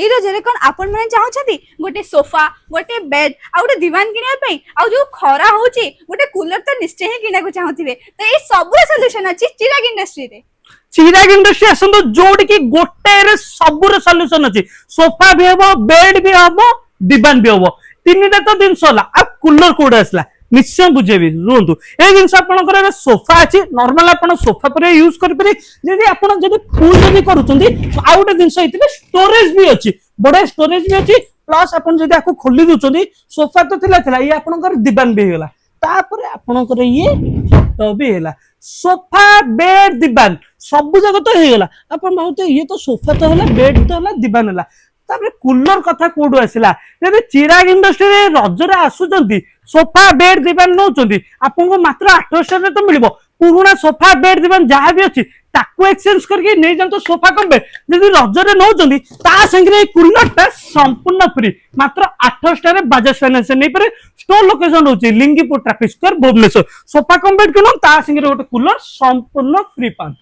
এই ରଜରେ କଣ ଆପଣ ମାନେ ଚାହୁଁଛନ୍ତି ଗୋଟେ ସୋଫା ଗୋଟେ ବେଡ୍ ଆଉ ଗୋଟେ ଦିୱାନ କିଣିବା ପାଇଁ ଆଉ ଯୋଉ ଖରା ହଉଛି ଗୋଟେ କୁଲର ତ ନିଶ୍ଚୟ ହିଁ କିଣିବାକୁ ଚାହୁଁଥିବେ ତ ଏଇ ସବୁର ସଲ୍ୟୁସନ ଅଛି ଚିରାଗ ଇଣ୍ଡଷ୍ଟ୍ରିରେ। चिराग इंडस्ट्री आसतु जोड़ की गोटे सबुर सल्यूशन अच्छी सोफा भी हम बेड भी हम दिवान भी हम तीन तो जिनस आ कूलर कौट आसला निश्चय बुझेबी रुहतु ये जिन सोफा अच्छी नॉर्मल आप सोफा पर यूज करें फुल जब कर गोटे जिन स्टोरेज भी अच्छी बढ़िया स्टोरेज भी अच्छी प्लस आप खोली दूसरी सोफा तो थिला ये आपंकर दिवान भी होगा तापर आपणकर ये खट भी है सोफा बेड दिवान सब जगह तो होगा आप ये तो सोफा तो है बेड तो है दिवान है तापर कूलर कथा कौटू आसला जब चिराग इंडस्ट्री रजरे आसुचंती सोफा बेड दिवान नौचंती आपको मात्र 800 तो मिल पुराना सोफा बेड दिवान जहाँ भी अच्छी ताकू एक्सचेंज करके नहीं जाते सोफा कम बेड जब रजरे नौचंती ता संगे कूलर टा संपूर्ण फ्री मात्र 800 बजाज फाइनेंस नहीं पारे स्टोर लोकेशन होची Lingipur traffic square Bhubaneswar sofa cum bed किनो ता संगे गोटे कूलर संपूर्ण फ्री पान।